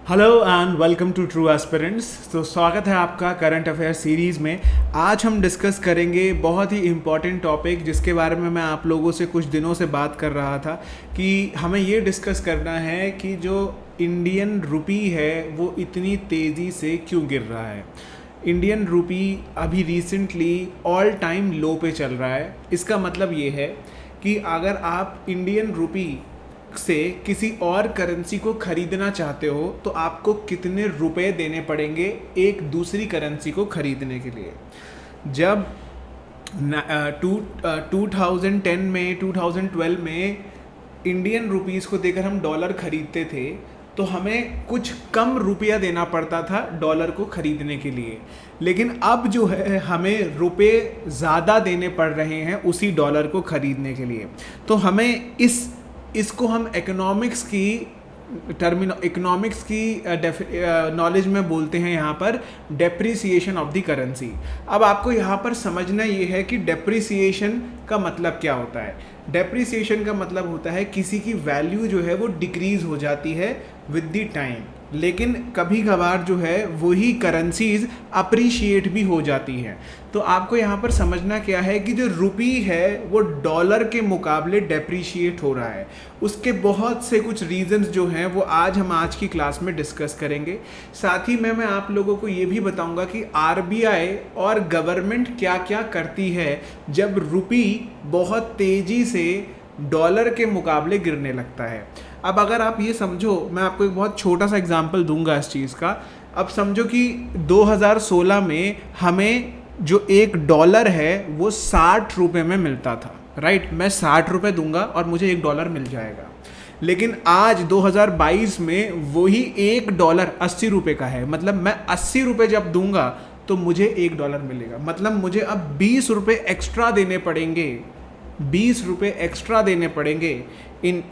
Hello and welcome to true aspirants. तो स्वागत है आपका करंट अफेयर सीरीज़ में। आज हम डिस्कस करेंगे बहुत ही इम्पॉर्टेंट टॉपिक जिसके बारे में मैं आप लोगों से कुछ दिनों से बात कर रहा था कि हमें ये डिस्कस करना है कि जो इंडियन रुपी है वो इतनी तेज़ी से क्यों गिर रहा है। इंडियन रुपी अभी रिसेंटली ऑल टाइम लो पे चल रहा है। इसका मतलब ये है कि अगर आप इंडियन रुपी से किसी और करेंसी को खरीदना चाहते हो तो आपको कितने रुपए देने पड़ेंगे एक दूसरी करेंसी को खरीदने के लिए। जब 2010 में 2012 में इंडियन रुपीस को देकर हम डॉलर खरीदते थे तो हमें कुछ कम रुपया देना पड़ता था डॉलर को खरीदने के लिए, लेकिन अब जो है हमें रुपए ज़्यादा देने पड़ रहे हैं उसी डॉलर को खरीदने के लिए। तो हमें इसको हम इकोनॉमिक्स की नॉलेज में बोलते हैं यहाँ पर डेप्रिसिएशन ऑफ द करेंसी। अब आपको यहाँ पर समझना ये है कि डेप्रिसिएशन का मतलब क्या होता है। डेप्रिसिएशन का मतलब होता है किसी की वैल्यू जो है वो डिक्रीज हो जाती है विद द टाइम, लेकिन कभी कभार जो है वही करेंसीज अप्रिशिएट भी हो जाती हैं। तो आपको यहाँ पर समझना क्या है कि जो रुपी है वो डॉलर के मुकाबले डेप्रिशिएट हो रहा है। उसके बहुत से कुछ रीजंस जो हैं वो हम आज की क्लास में डिस्कस करेंगे। साथ ही मैं आप लोगों को ये भी बताऊंगा कि आरबीआई और गवर्नमेंट क्या क्या करती है जब रुपी बहुत तेज़ी से डॉलर के मुकाबले गिरने लगता है। अब अगर आप ये समझो, मैं आपको एक बहुत छोटा सा एग्जांपल दूंगा इस चीज़ का। अब समझो कि 2016 में हमें जो $1 है वो 60 रुपये में मिलता था, राइट। मैं 60 रुपये दूंगा और मुझे $1 मिल जाएगा। लेकिन आज 2022 में वही $1 80 रुपये का है। मतलब मैं 80 रुपये जब दूंगा तो मुझे $1 मिलेगा। मतलब मुझे अब 20 रुपये एक्स्ट्रा देने पड़ेंगे, 20 रुपये एक्स्ट्रा देने पड़ेंगे इन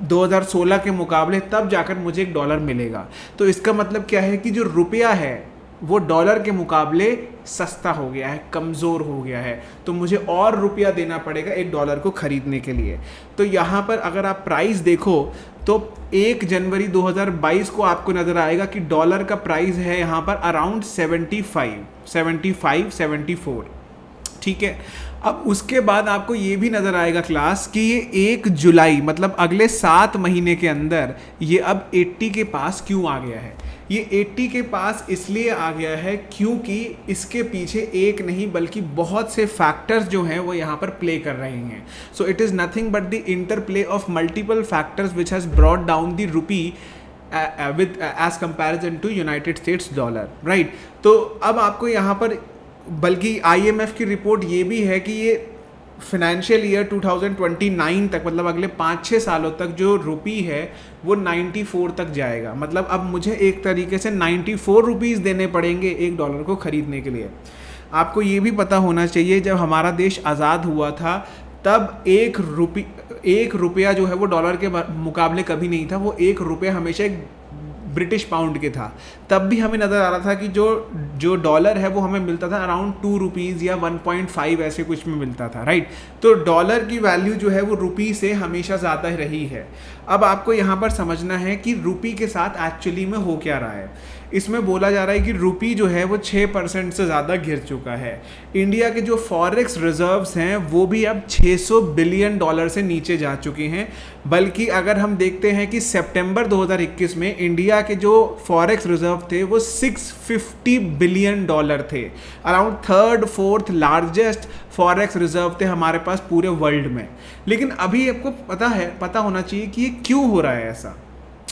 2016 के मुकाबले, तब जाकर मुझे $1 मिलेगा। तो इसका मतलब क्या है कि जो रुपया है वो डॉलर के मुकाबले सस्ता हो गया है, कमज़ोर हो गया है। तो मुझे और रुपया देना पड़ेगा $1 को ख़रीदने के लिए। तो यहाँ पर अगर आप प्राइस देखो तो 1 जनवरी 2022 को आपको नज़र आएगा कि डॉलर का प्राइस है यहाँ पर अराउंड 74। ठीक है। अब उसके बाद आपको ये भी नज़र आएगा क्लास कि ये 1 जुलाई मतलब अगले 7 महीने के अंदर ये अब 80 के पास क्यों आ गया है। ये 80 के पास इसलिए आ गया है क्योंकि इसके पीछे एक नहीं बल्कि बहुत से फैक्टर्स जो हैं वो यहाँ पर प्ले कर रहे हैं। So it is nothing but the interplay of multiple factors which has brought down the rupee with as comparison to United States dollar, right. तो अब आपको यहाँ पर बल्कि IMF की रिपोर्ट ये भी है कि ये फिनेंशियल ईयर 2029 तक मतलब अगले 5-6 सालों तक जो रुपी है वो 94 तक जाएगा। मतलब अब मुझे एक तरीके से 94 रुपीज़ देने पड़ेंगे $1 को ख़रीदने के लिए। आपको ये भी पता होना चाहिए जब हमारा देश आज़ाद हुआ था तब एक रुपया जो है वो डॉलर के मुकाबले कभी नहीं था। वो $1 हमेशा एक ब्रिटिश पाउंड के था। तब भी हमें नज़र आ रहा था कि जो डॉलर है वो हमें मिलता था अराउंड 2 रुपीज़ या 1.5 ऐसे कुछ में मिलता था, राइट। तो डॉलर की वैल्यू जो है वो रुपी से हमेशा ज़्यादा रही है। अब आपको यहाँ पर समझना है कि रुपी के साथ एक्चुअली में हो क्या रहा है। इसमें बोला जा रहा है कि रुपी जो है वो 6% से ज़्यादा गिर चुका है। इंडिया के जो फॉरेक्स रिजर्व्स हैं वो भी अब $600 बिलियन से नीचे जा चुके हैं। बल्कि अगर हम देखते हैं कि सितंबर 2021 में इंडिया के जो फॉरेक्स रिजर्व थे वो $650 बिलियन थे। Around 3rd-4th largest forex reserve थे हमारे पास पूरे वर्ल्ड में। लेकिन अभी आपको पता होना चाहिए कि ये क्यों हो रहा है ऐसा।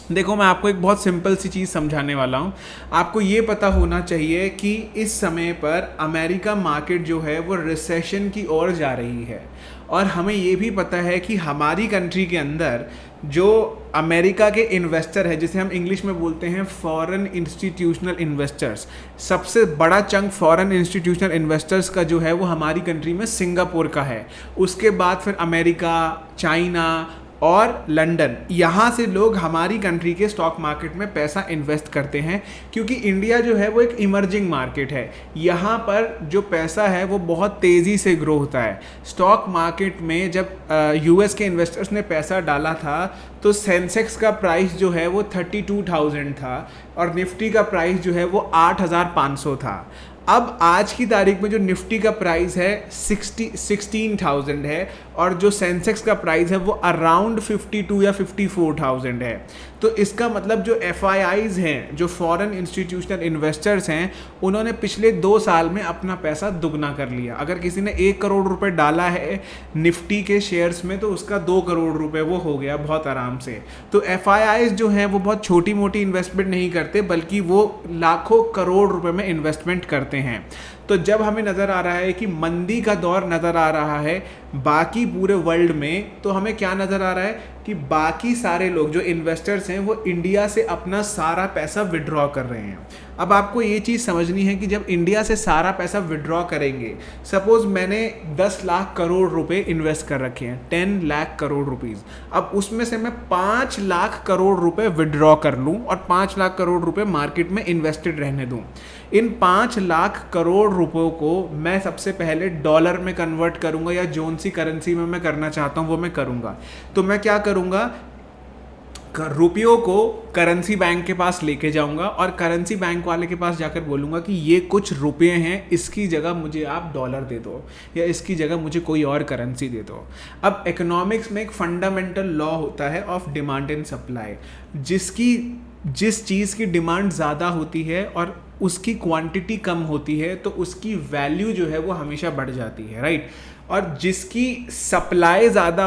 देखो, मैं आपको एक बहुत सिंपल सी चीज़ समझाने वाला हूँ। आपको ये पता होना चाहिए कि इस समय पर अमेरिका मार्केट जो है वो रिसेशन की ओर जा रही है। और हमें ये भी पता है कि हमारी कंट्री के अंदर जो अमेरिका के इन्वेस्टर है, जिसे हम इंग्लिश में बोलते हैं फॉरेन इंस्टीट्यूशनल इन्वेस्टर्स, सबसे बड़ा चंक फॉरेन इंस्टीट्यूशनल इन्वेस्टर्स का जो है वो हमारी कंट्री में सिंगापुर का है। उसके बाद फिर अमेरिका, चाइना और लंदन, यहाँ से लोग हमारी कंट्री के स्टॉक मार्केट में पैसा इन्वेस्ट करते हैं, क्योंकि इंडिया जो है वो एक इमर्जिंग मार्केट है। यहाँ पर जो पैसा है वो बहुत तेज़ी से ग्रो होता है। स्टॉक मार्केट में जब यूएस के इन्वेस्टर्स ने पैसा डाला था तो सेंसेक्स का प्राइस जो है वो 32,000 था और निफ्टी का प्राइस जो है वो 8,500 था। अब आज की तारीख में जो निफ्टी का प्राइस है 16,000 है और जो सेंसेक्स का प्राइस है वो अराउंड 52 या 54,000 है। तो इसका मतलब जो FIIs हैं, जो फॉरेन इंस्टीट्यूशनल इन्वेस्टर्स हैं, उन्होंने पिछले 2 साल में अपना पैसा दुगना कर लिया। अगर किसी ने 1 करोड़ रुपए डाला है निफ्टी के शेयर्स में तो उसका 2 करोड़ रुपए वो हो गया बहुत आराम से। तो FIIs जो हैं वो बहुत छोटी मोटी इन्वेस्टमेंट नहीं करते, बल्कि वो लाखों करोड़ रुपए में इन्वेस्टमेंट करते हैं। तो जब हमें नज़र आ रहा है कि मंदी का दौर नज़र आ रहा है बाकी पूरे वर्ल्ड में, तो हमें क्या नज़र आ रहा है कि बाकी सारे लोग जो इन्वेस्टर्स हैं वो इंडिया से अपना सारा पैसा विड्रॉ कर रहे हैं। अब आपको ये चीज़ समझनी है कि जब इंडिया से सारा पैसा विड्रॉ करेंगे, सपोज़ मैंने 10 लाख करोड़ रुपए इन्वेस्ट कर रखे हैं, 10 लाख करोड़ रुपीज़, अब उसमें से मैं 5 लाख करोड़ रुपए विड्रॉ कर लूँ और 5 लाख करोड़ रुपए मार्केट में इन्वेस्टेड रहने दूँ। इन 5 लाख करोड़ रुपयों को मैं सबसे पहले डॉलर में कन्वर्ट करूंगा या जोन सी करेंसी में मैं करना चाहता हूं वो मैं करूंगा। तो मैं क्या करूंगा, रुपयों को करेंसी बैंक के पास लेके जाऊंगा और करेंसी बैंक वाले के पास जाकर बोलूंगा कि ये कुछ रुपए हैं, इसकी जगह मुझे आप डॉलर दे दो या इसकी जगह मुझे कोई और करेंसी दे दो। अब इकोनॉमिक्स में एक फंडामेंटल लॉ होता है ऑफ डिमांड एंड सप्लाई, जिस चीज़ की डिमांड ज़्यादा होती है और उसकी क्वांटिटी कम होती है तो उसकी वैल्यू जो है वो हमेशा बढ़ जाती है, राइट। और जिसकी सप्लाई ज़्यादा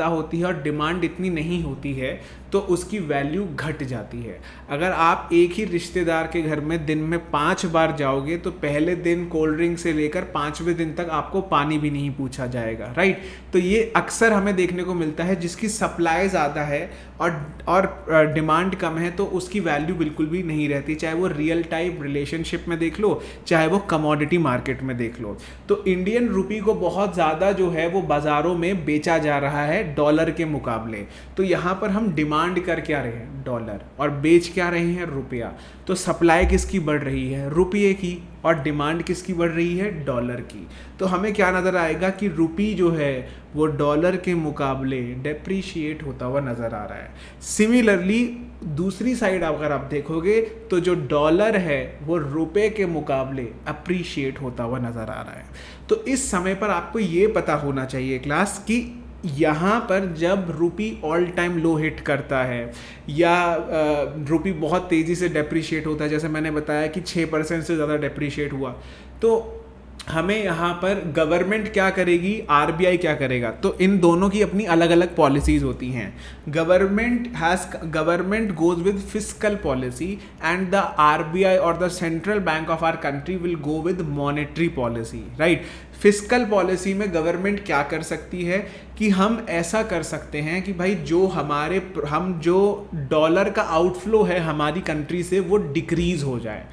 होती है और डिमांड इतनी नहीं होती है तो उसकी वैल्यू घट जाती है। अगर आप एक ही रिश्तेदार के घर में दिन में 5 बार जाओगे तो पहले दिन कोल्ड ड्रिंक से लेकर 5वें दिन तक आपको पानी भी नहीं पूछा जाएगा, राइट। तो ये अक्सर हमें देखने को मिलता है, जिसकी सप्लाई ज़्यादा है और डिमांड कम है तो उसकी वैल्यू बिल्कुल भी नहीं रहती, चाहे वो रियल टाइम रिलेशनशिप में देख लो, चाहे वो कमोडिटी मार्केट में देख लो। तो इंडियन रुपी को बहुत ज़्यादा जो है वो बाज़ारों में बेचा जा रहा है डॉलर के मुकाबले। तो यहाँ पर हम डिमांड कर क्या रहे हैं, डॉलर, और बेच क्या रहे हैं, रुपया। तो सप्लाई किसकी बढ़ रही है, रुपये की, और डिमांड किसकी बढ़ रही है, डॉलर की। तो हमें क्या नज़र आएगा कि रुपी जो है वो डॉलर के मुकाबले डेप्रीशिएट होता हुआ नज़र आ रहा है। सिमिलरली दूसरी साइड अगर आप देखोगे तो जो डॉलर है वो रुपए के मुकाबले अप्रीशिएट होता हुआ नज़र आ रहा है। तो इस समय पर आपको ये पता होना चाहिए क्लास कि यहाँ पर जब रुपी ऑल टाइम लो हिट करता है या रुपी बहुत तेज़ी से डेप्रीशिएट होता है, जैसे मैंने बताया कि 6% से ज़्यादा डेप्रीशिएट हुआ, तो हमें यहाँ पर गवर्नमेंट क्या करेगी, RBI क्या करेगा। तो इन दोनों की अपनी अलग अलग पॉलिसीज़ होती हैं। Government goes with fiscal policy and the RBI और the central bank of our country will go with monetary policy, right. Fiscal policy में गवर्नमेंट क्या कर सकती है कि हम ऐसा कर सकते हैं कि भाई जो डॉलर का आउटफ्लो है हमारी कंट्री से वो डिक्रीज़ हो जाए,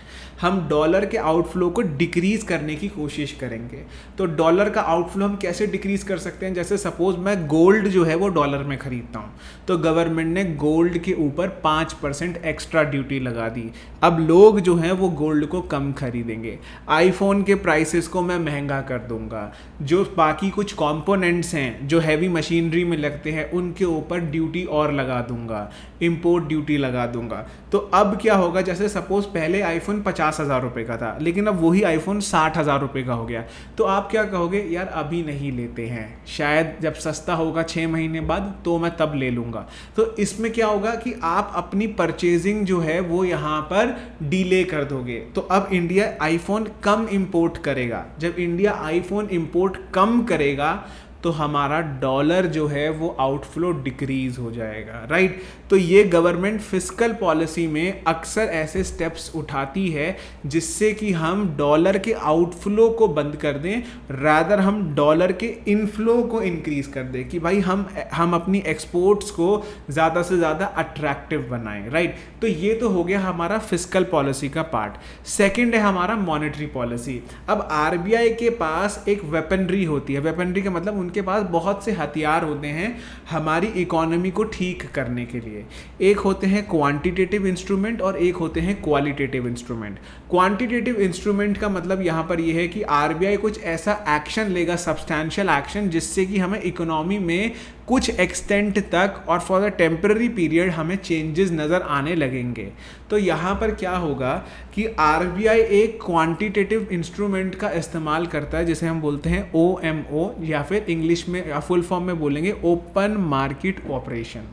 हम डॉलर के आउटफ्लो को डिक्रीज़ करने की कोशिश करेंगे। तो डॉलर का आउटफ्लो हम कैसे डिक्रीज़ कर सकते हैं, जैसे सपोज मैं गोल्ड जो है वो डॉलर में ख़रीदता हूँ तो गवर्नमेंट ने गोल्ड के ऊपर 5% एक्स्ट्रा ड्यूटी लगा दी। अब लोग जो हैं वो गोल्ड को कम खरीदेंगे, आईफोन के प्राइसेस को मैं महंगा कर दूंगा, जो बाकी कुछ कंपोनेंट्स हैं जो हैवी मशीनरी में लगते हैं उनके ऊपर ड्यूटी और लगा दूंगा, इंपोर्ट ड्यूटी लगा दूंगा। तो अब क्या होगा, जैसे सपोज पहले आईफोन 50,000 रुपये का था लेकिन अब वही आईफोन 60,000 रुपये का हो गया, तो आप क्या कहोगे, यार अभी नहीं लेते हैं, शायद जब सस्ता होगा 6 महीने बाद तो मैं तब ले लूँगा। तो इसमें क्या होगा कि आप अपनी परचेजिंग जो है वो यहाँ पर डिले कर दोगे। तो अब इंडिया आईफोन कम इंपोर्ट करेगा, जब इंडिया आईफोन इंपोर्ट कम करेगा तो हमारा डॉलर जो है वो आउटफ्लो डिक्रीज हो जाएगा, राइट। तो ये गवर्नमेंट फिस्कल पॉलिसी में अक्सर ऐसे स्टेप्स उठाती है जिससे कि हम डॉलर के आउटफ्लो को बंद कर दें, रादर हम डॉलर के इनफ्लो को इंक्रीज कर दें कि भाई हम अपनी एक्सपोर्ट्स को ज़्यादा से ज़्यादा अट्रैक्टिव बनाएं, राइट। तो ये तो हो गया हमारा फिस्कल पॉलिसी का पार्ट। सेकेंड है हमारा मॉनेटरी पॉलिसी। अब RBI के पास एक वेपनरी होती है, वेपनरी का मतलब उनके पास बहुत से हथियार होते हैं हमारी इकोनॉमी को ठीक करने के लिए। एक होते हैं क्वांटिटेटिव इंस्ट्रूमेंट और एक होते हैं क्वालिटेटिव इंस्ट्रूमेंट। क्वांटिटेटिव इंस्ट्रूमेंट का मतलब यहाँ पर यह है कि आरबीआई कुछ ऐसा एक्शन लेगा, सब्सटैंशियल एक्शन, जिससे कि हमें इकोनॉमी में कुछ एक्सटेंट तक और फॉर द टेम्पररी पीरियड हमें चेंजेस नज़र आने लगेंगे। तो यहाँ पर क्या होगा कि आरबीआई एक क्वांटिटेटिव इंस्ट्रूमेंट का इस्तेमाल करता है जिसे हम बोलते हैं OMO, या फिर इंग्लिश में या फुल फॉर्म में बोलेंगे ओपन मार्केट ऑपरेशन।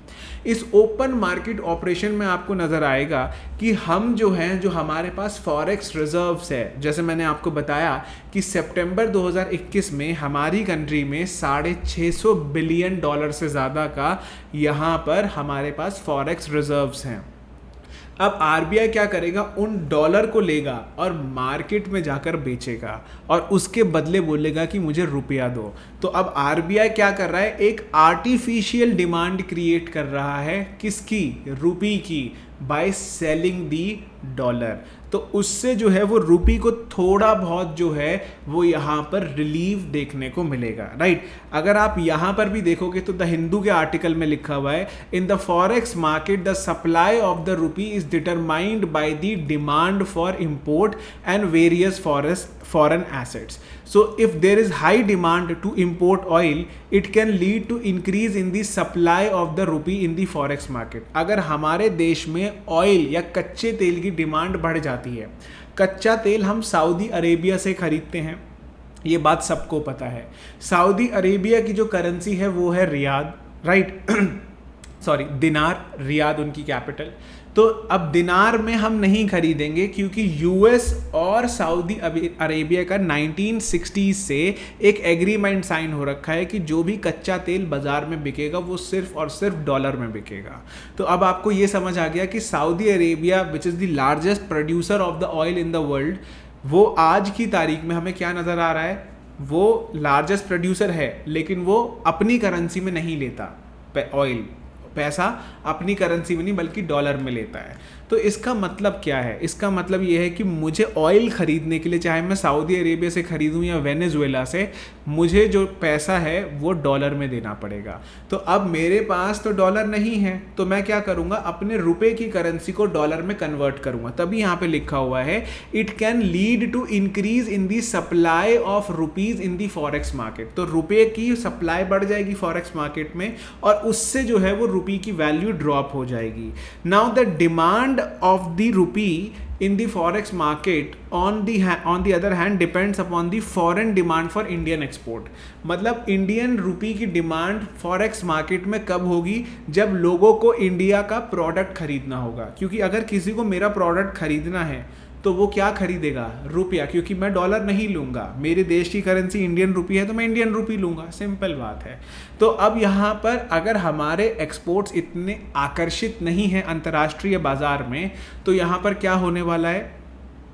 इस ओपन मार्केट ऑपरेशन में आपको नज़र आएगा कि हम जो हैं, जो हमारे पास फॉरेक्स रिजर्व्स है, जैसे मैंने आपको बताया कि सितंबर 2021 में हमारी कंट्री में $650 बिलियन से ज़्यादा का यहाँ पर हमारे पास फॉरेक्स रिजर्व्स हैं। अब आरबीआई क्या करेगा, उन डॉलर को लेगा और मार्केट में जाकर बेचेगा और उसके बदले बोलेगा कि मुझे रुपया दो। तो अब आरबीआई क्या कर रहा है, एक आर्टिफिशियल डिमांड क्रिएट कर रहा है, किसकी, रुपी की, बाय सेलिंग दी डॉलर। तो उससे जो है वो रुपी को थोड़ा बहुत जो है वो यहाँ पर रिलीफ देखने को मिलेगा, राइट। अगर आप यहाँ पर भी देखोगे तो द हिंदू के आर्टिकल में लिखा हुआ है, in the forex market the supply of the rupee is determined by the demand for import and various foreign assets. So if there is high demand to import oil, it can lead to increase in the supply of the rupee in the forex market. अगर हमारे देश में oil या कच्चे तेल की demand बढ़ जाती है, कच्चा तेल हम सऊदी अरेबिया से खरीदते हैं, ये बात सबको पता है। सऊदी अरेबिया की जो करेंसी है वो है रियाद, राइट, सॉरी दिनार, रियाद उनकी कैपिटल। तो अब दिनार में हम नहीं खरीदेंगे क्योंकि यूएस और सऊदी अरेबिया का 1960 से एक एग्रीमेंट साइन हो रखा है कि जो भी कच्चा तेल बाजार में बिकेगा वो सिर्फ और सिर्फ डॉलर में बिकेगा। तो अब आपको ये समझ आ गया कि Saudi Arabia which is the largest producer of the oil in the world, वो आज की तारीख में हमें क्या नज़र आ रहा है, वो लार्जेस्ट प्रोड्यूसर है लेकिन वो अपनी करेंसी में नहीं लेता ऑयल, पैसा अपनी करेंसी में नहीं बल्कि डॉलर में लेता है। तो इसका मतलब क्या है, इसका मतलब ये है कि मुझे ऑयल ख़रीदने के लिए, चाहे मैं सऊदी अरेबिया से ख़रीदूँ या वेनेजुएला से, मुझे जो पैसा है वो डॉलर में देना पड़ेगा। तो अब मेरे पास तो डॉलर नहीं है, तो मैं क्या करूँगा, अपने रुपए की करेंसी को डॉलर में कन्वर्ट करूँगा। तभी यहाँ पे लिखा हुआ है it can lead to increase in the supply of rupees in the forex market. तो रुपये की सप्लाई बढ़ जाएगी फॉरेक्स मार्केट में और उससे जो है वो रुपये की वैल्यू ड्रॉप हो जाएगी। Now the demand of the rupee in the forex market on the other hand depends upon the foreign demand for Indian export। मतलब इंडियन रुपी की डिमांड फॉरेक्स मार्केट में कब होगी, जब लोगों को इंडिया का प्रोडक्ट खरीदना होगा। क्योंकि अगर किसी को मेरा प्रोडक्ट खरीदना है तो वो क्या खरीदेगा, रुपया, क्योंकि मैं डॉलर नहीं लूँगा, मेरे देश की करेंसी इंडियन रुपी है तो मैं इंडियन रुपी लूँगा, सिंपल बात है। तो अब यहाँ पर अगर हमारे एक्सपोर्ट्स इतने आकर्षित नहीं हैं अंतर्राष्ट्रीय बाज़ार में, तो यहाँ पर क्या होने वाला है,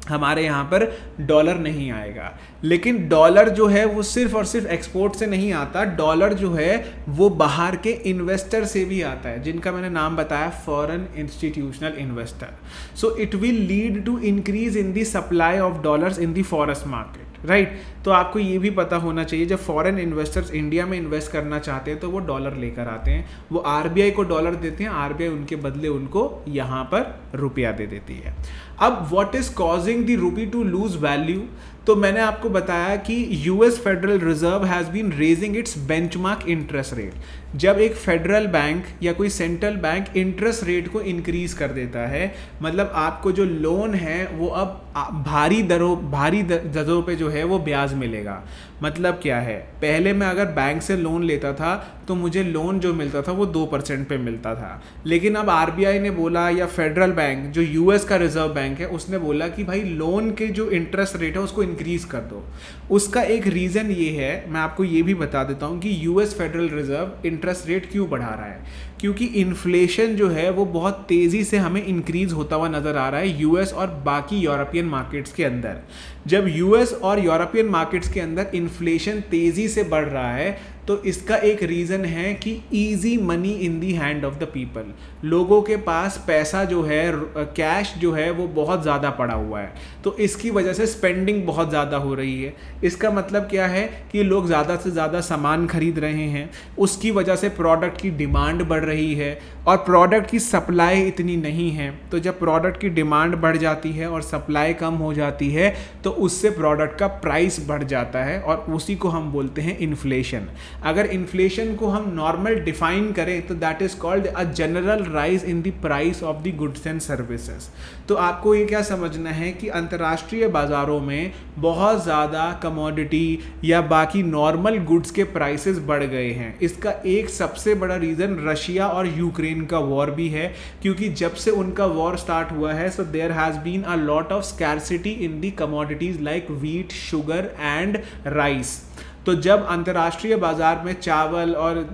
हमारे यहाँ पर डॉलर नहीं आएगा। लेकिन डॉलर जो है वो सिर्फ और सिर्फ एक्सपोर्ट से नहीं आता, डॉलर जो है वो बाहर के इन्वेस्टर से भी आता है, जिनका मैंने नाम बताया foreign institutional investor. So it will lead to increase in the supply of dollars in the forex market, right. तो आपको ये भी पता होना चाहिए जब फॉरेन इन्वेस्टर्स इंडिया में इन्वेस्ट करना चाहते हैं तो वो डॉलर लेकर आते हैं, वो आरबीआई को डॉलर देते हैं, आरबीआई उनके बदले उनको यहाँ पर रुपया दे देती है। अब what is causing the rupee to lose value, तो मैंने आपको बताया कि US federal reserve has been raising its benchmark interest rate. जब एक फेडरल बैंक या कोई सेंट्रल बैंक इंटरेस्ट रेट को इंक्रीज कर देता है, मतलब आपको जो लोन है वो अब भारी दरों पे जो है वो ब्याज मिलेगा। मतलब क्या है, पहले मैं अगर बैंक से लोन लेता था तो मुझे लोन जो मिलता था वो 2% पे मिलता था, लेकिन अब आरबीआई ने बोला या फेडरल बैंक जो यूएस का रिजर्व बैंक है उसने बोला कि भाई लोन के जो इंटरेस्ट रेट है उसको इंक्रीज कर दो। उसका एक रीज़न ये है, मैं आपको ये भी बता देता हूँ कि US federal reserve interest rate क्यों बढ़ा रहा है, क्योंकि इन्फ्लेशन जो है वो बहुत तेज़ी से हमें इंक्रीज होता हुआ नज़र आ रहा है यूएस और बाकी यूरोपियन मार्केट्स के अंदर। जब यूएस और यूरोपियन मार्केट्स के अंदर इन्फ्लेशन तेज़ी से बढ़ रहा है तो इसका एक रीज़न है कि easy money in the hand of the people. लोगों के पास पैसा जो है, कैश जो है वो बहुत ज़्यादा पड़ा हुआ है, तो इसकी वजह से स्पेंडिंग बहुत ज़्यादा हो रही है। इसका मतलब क्या है कि लोग ज़्यादा से ज़्यादा सामान खरीद रहे हैं, उसकी वजह से प्रोडक्ट की डिमांड बढ़ रही है और प्रोडक्ट की सप्लाई इतनी नहीं है। तो जब प्रोडक्ट की डिमांड बढ़ जाती है और सप्लाई कम हो जाती है तो उससे प्रोडक्ट का प्राइस बढ़ जाता है और उसी को हम बोलते हैं इन्फ्लेशन। अगर इन्फ्लेशन को हम नॉर्मल डिफाइन करें तो that is called a general rise in the price of the goods and services. तो आपको ये क्या समझना है कि अंतर्राष्ट्रीय बाजारों में बहुत ज़्यादा कमोडिटी या बाकी नॉर्मल गुड्स के प्राइसेस बढ़ गए हैं। इसका एक सबसे बड़ा रीज़न रशिया और यूक्रेन का वॉर भी है, क्योंकि जब से उनका वॉर स्टार्ट हुआ है so there has been a lot of scarcity in the commodities like wheat, sugar and rice. तो जब अंतर्राष्ट्रीय बाजार में चावल और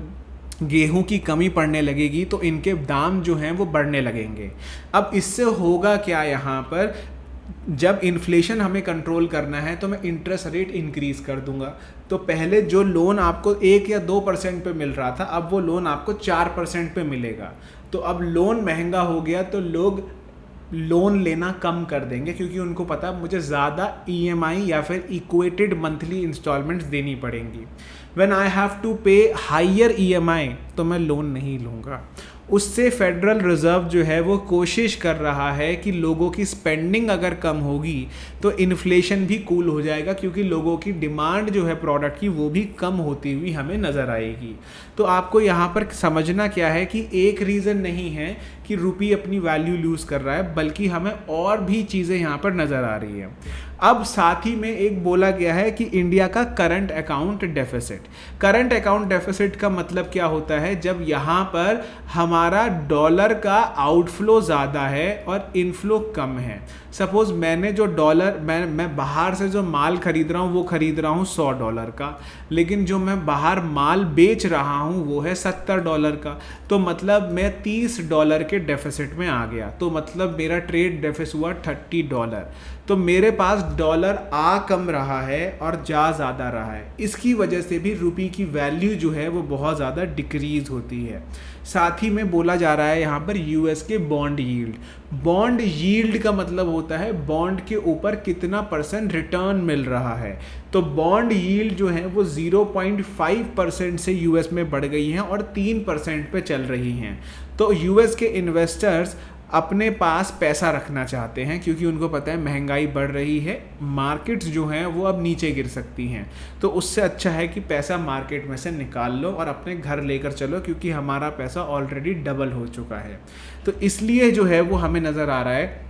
गेहूं की कमी पड़ने लगेगी तो इनके दाम जो हैं वो बढ़ने लगेंगे। अब इससे होगा क्या, यहाँ पर जब इन्फ्लेशन हमें कंट्रोल करना है तो मैं इंटरेस्ट रेट इंक्रीज़ कर दूंगा। तो पहले जो लोन आपको 1 या 2% पे मिल रहा था, अब वो लोन आपको 4% पे मिलेगा। तो अब लोन महंगा हो गया तो लोग लोन लेना कम कर देंगे, क्योंकि उनको पता है मुझे ज़्यादा EMI या फिर इक्वेटेड मंथली इंस्टॉलमेंट्स देनी पड़ेंगी। व्हेन आई हैव टू पे हायर EMI तो मैं लोन नहीं लूँगा। उससे फेडरल रिज़र्व जो है वो कोशिश कर रहा है कि लोगों की स्पेंडिंग अगर कम होगी तो इन्फ्लेशन भी कूल हो जाएगा, क्योंकि लोगों की डिमांड जो है प्रोडक्ट की वो भी कम होती हुई हमें नज़र आएगी। तो आपको यहाँ पर समझना क्या है कि एक रीज़न नहीं है कि रुपी अपनी वैल्यू लूज़ कर रहा है, बल्कि हमें और भी चीज़ें यहाँ पर नज़र आ रही है। अब साथ ही में एक बोला गया है कि इंडिया का current account deficit. Current account deficit का मतलब क्या होता है, जब यहाँ पर हमारा डॉलर का आउटफ्लो ज़्यादा है और इनफ्लो कम है। सपोज़ मैंने जो डॉलर मैं बाहर से जो माल खरीद रहा हूँ वो खरीद रहा हूँ $100 का, लेकिन जो मैं बाहर माल बेच रहा हूँ वो है $70 का। तो मतलब मैं $30 के डेफिसिट में आ गया, तो मतलब मेरा ट्रेड डेफिसिट हुआ $30। तो मेरे पास डॉलर आ कम रहा है और जा ज़्यादा रहा है। इसकी वजह से भी रुपी की वैल्यू जो है वो बहुत ज़्यादा डिक्रीज़ होती है। साथ ही में बोला जा रहा है यहाँ पर US के बॉन्ड यील्ड। बॉन्ड यील्ड का मतलब होता है बॉन्ड के ऊपर कितना % रिटर्न मिल रहा है। तो बॉन्ड यील्ड जो है वो 0.5% से US में बढ़ गई हैं और 3% पे चल रही हैं। तो US के इन्वेस्टर्स अपने पास पैसा रखना चाहते हैं, क्योंकि उनको पता है महंगाई बढ़ रही है, मार्केट्स जो हैं वो अब नीचे गिर सकती हैं। तो उससे अच्छा है कि पैसा मार्केट में से निकाल लो और अपने घर लेकर चलो, क्योंकि हमारा पैसा ऑलरेडी डबल हो चुका है। तो इसलिए जो है वो हमें नज़र आ रहा है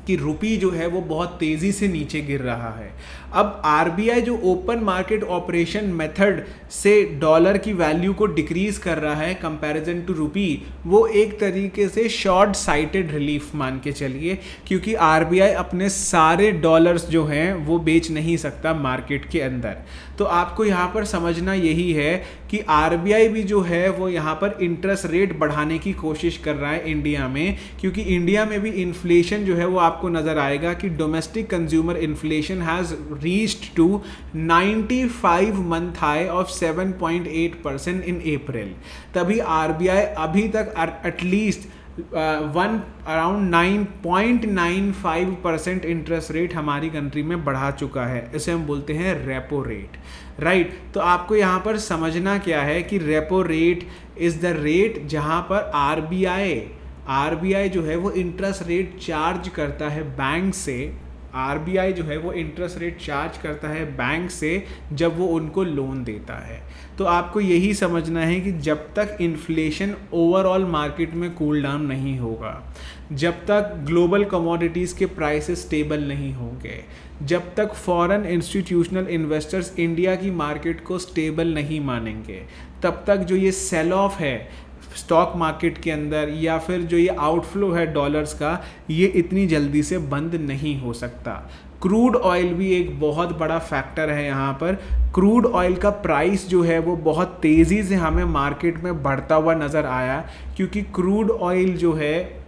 कि रुपी जो है वो बहुत तेज़ी से नीचे गिर रहा है। अब RBI जो ओपन मार्केट ऑपरेशन मेथड से डॉलर की वैल्यू को डिक्रीज़ कर रहा है कंपैरिजन टू रुपी, वो एक तरीके से शॉर्ट साइटेड रिलीफ मान के चलिए, क्योंकि RBI अपने सारे डॉलर्स जो हैं वो बेच नहीं सकता मार्केट के अंदर। तो आपको यहाँ पर समझना यही है कि RBI भी जो है वो यहाँ पर इंटरेस्ट रेट बढ़ाने की कोशिश कर रहा है इंडिया में, क्योंकि इंडिया में भी इन्फ्लेशन जो है वो आपको नज़र आएगा कि domestic consumer inflation has reached to 95 month high of 7.8% in April। तभी RBI अभी तक एटलीस्ट अराउंड 9.95% इंटरेस्ट रेट हमारी कंट्री में बढ़ा चुका है। इसे हम बोलते हैं रेपो रेट, राइट। तो आपको यहाँ पर समझना क्या है कि repo rate is the rate जहाँ पर RBI जो है वो इंटरेस्ट रेट चार्ज करता है बैंक से। RBI जो है वो इंटरेस्ट रेट चार्ज करता है बैंक से जब वो उनको लोन देता है। तो आपको यही समझना है कि जब तक इन्फ्लेशन ओवरऑल मार्केट में कूल डाउन नहीं होगा, जब तक ग्लोबल कमोडिटीज़ के प्राइसेस स्टेबल नहीं होंगे, जब तक फॉरेन इंस्टीट्यूशनल इन्वेस्टर्स इंडिया की मार्केट को स्टेबल नहीं मानेंगे, तब तक जो ये सेल ऑफ है स्टॉक मार्केट के अंदर या फिर जो ये आउटफ्लो है डॉलर्स का, ये इतनी जल्दी से बंद नहीं हो सकता। क्रूड ऑयल भी एक बहुत बड़ा फैक्टर है यहाँ पर। क्रूड ऑयल का प्राइस जो है वो बहुत तेज़ी से हमें मार्केट में बढ़ता हुआ नज़र आया, क्योंकि क्रूड ऑयल जो है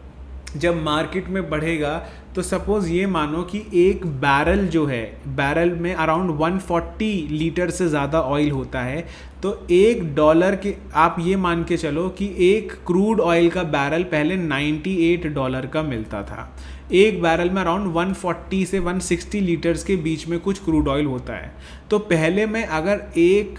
जब मार्केट में बढ़ेगा तो सपोज ये मानो कि एक बैरल जो है, बैरल में अराउंड 140 लीटर से ज़्यादा ऑयल होता है, तो $1 के आप ये मान के चलो कि एक क्रूड ऑयल का बैरल पहले $98 का मिलता था। एक बैरल में अराउंड 140 से 160 लीटर्स के बीच में कुछ क्रूड ऑयल होता है। तो पहले मैं अगर एक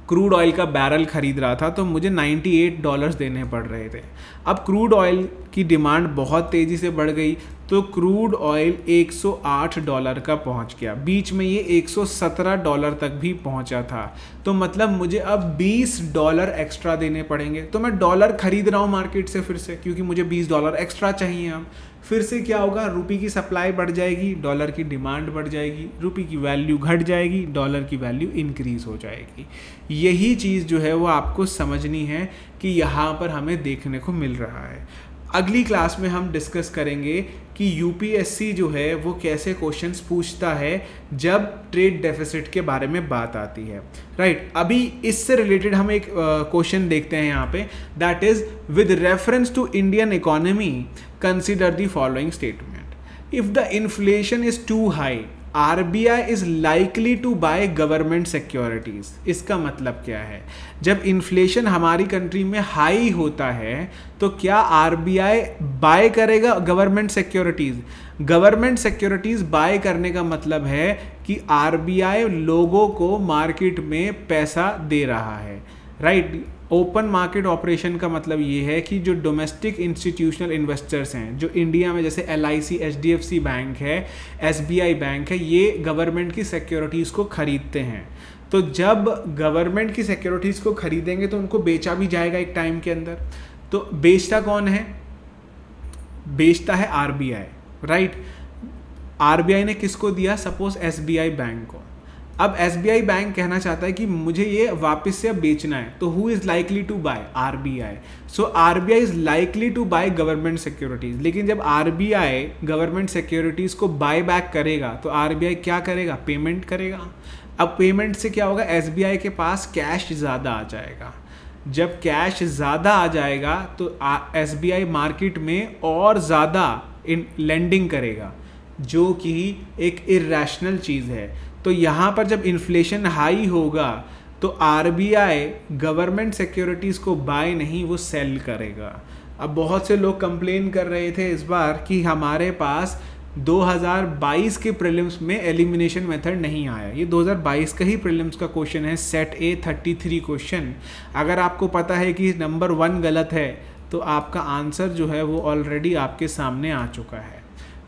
क्रूड ऑयल का बैरल खरीद रहा था तो मुझे $98 देने पड़ रहे थे। अब क्रूड ऑयल की डिमांड बहुत तेज़ी से बढ़ गई तो क्रूड ऑयल $108 का पहुंच गया, बीच में ये $117 तक भी पहुंचा था। तो मतलब मुझे अब $20 एक्स्ट्रा देने पड़ेंगे। तो मैं डॉलर खरीद रहा हूँ मार्केट से फिर से, क्योंकि मुझे $20 एक्स्ट्रा चाहिए। अब फिर से क्या होगा, रुपये की सप्लाई बढ़ जाएगी, डॉलर की डिमांड बढ़ जाएगी, रुपये की वैल्यू घट जाएगी, डॉलर की वैल्यू इंक्रीज हो जाएगी। यही चीज़ जो है वो आपको समझनी है कि यहाँ पर हमें देखने को मिल रहा है। अगली क्लास में हम डिस्कस करेंगे कि यूपीएससी जो है वो कैसे क्वेश्चंस पूछता है जब ट्रेड डेफिसिट के बारे में बात आती है, राइट। अभी इससे रिलेटेड हम एक क्वेश्चन देखते हैं यहाँ पे, that is with reference to Indian economy consider the following statement. If the inflation is too high RBI is likely to buy government securities. इसका मतलब क्या है, जब इन्फ्लेशन हमारी कंट्री में हाई होता है तो क्या RBI बाय करेगा government securities? Government securities by करने का मतलब है कि RBI लोगों को मार्केट में पैसा दे रहा है, राइट। ओपन मार्केट ऑपरेशन का मतलब ये है कि जो डोमेस्टिक इंस्टीट्यूशनल इन्वेस्टर्स हैं, जो इंडिया में जैसे LIC HDFC बैंक है, SBI बैंक है, ये गवर्नमेंट की सिक्योरिटीज़ को खरीदते हैं। तो जब गवर्नमेंट की सिक्योरिटीज़ को खरीदेंगे तो उनको बेचा भी जाएगा एक टाइम के अंदर। तो बेचता कौन है? बेचता है RBI, राइट। RBI ने किसको दिया? सपोज SBI बैंक को। अब SBI बैंक कहना चाहता है कि मुझे ये वापस से अब बेचना है, तो who is likely to buy? RBI। So RBI is likely to buy government securities. लेकिन जब RBI गवर्नमेंट सिक्योरिटीज़ को बाय बैक करेगा तो RBI क्या करेगा? पेमेंट करेगा। अब पेमेंट से क्या होगा? SBI के पास कैश ज़्यादा आ जाएगा। जब कैश ज़्यादा आ जाएगा तो SBI मार्केट में और ज़्यादा लेंडिंग करेगा, जो कि एक इर्रेशनल चीज़ है। तो यहाँ पर जब इन्फ्लेशन हाई होगा तो RBI गवर्नमेंट सिक्योरिटीज़ को बाय नहीं, वो सेल करेगा। अब बहुत से लोग कंप्लेन कर रहे थे इस बार कि हमारे पास 2022 के प्रीलिम्स में एलिमिनेशन मेथड नहीं आया। ये 2022 का ही प्रीलिम्स का क्वेश्चन है, सेट A 33 क्वेश्चन। अगर आपको पता है कि नंबर 1 गलत है तो आपका आंसर जो है वो ऑलरेडी आपके सामने आ चुका है।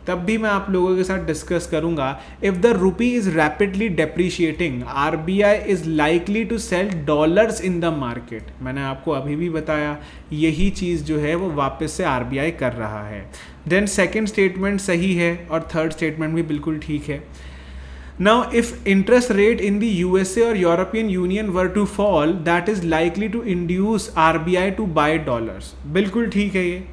तब भी मैं आप लोगों के साथ डिस्कस करूंगा, if the rupee is rapidly depreciating RBI is likely to sell dollars in the market. मैंने आपको अभी भी बताया यही चीज़ जो है वो वापस से RBI कर रहा है। देन सेकेंड स्टेटमेंट सही है और थर्ड स्टेटमेंट भी बिल्कुल ठीक है। Now if interest rate in the USA और European Union were to fall that is likely to induce RBI to buy dollars. बिल्कुल ठीक है ये,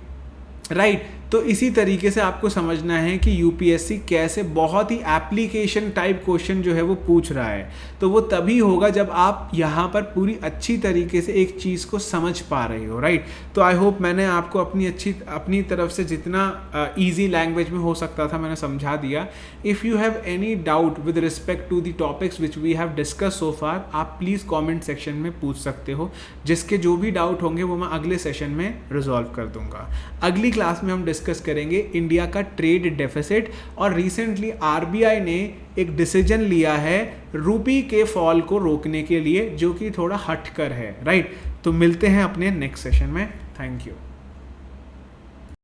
राइट। तो इसी तरीके से आपको समझना है कि यूपीएससी कैसे बहुत ही एप्लीकेशन टाइप क्वेश्चन जो है वो पूछ रहा है। तो वो तभी होगा जब आप यहाँ पर पूरी अच्छी तरीके से एक चीज़ को समझ पा रहे हो, राइट। तो आई होप मैंने आपको अपनी तरफ से जितना ईजी लैंग्वेज में हो सकता था मैंने समझा दिया। If you have any doubt with respect to the topics which we have discuss so far, आप प्लीज़ कॉमेंट सेक्शन में पूछ सकते हो, जिसके जो भी डाउट होंगे वो मैं अगले सेशन में रिजॉल्व कर दूंगा। अगली क्लास में हम डिस्कस करेंगे इंडिया का ट्रेड डेफिसिट, और रिसेंटली RBI ने एक डिसीजन लिया है रुपी के फॉल को रोकने के लिए, जो कि थोड़ा हटकर है, राइट। तो मिलते हैं अपने नेक्स्ट सेशन में। Thank you.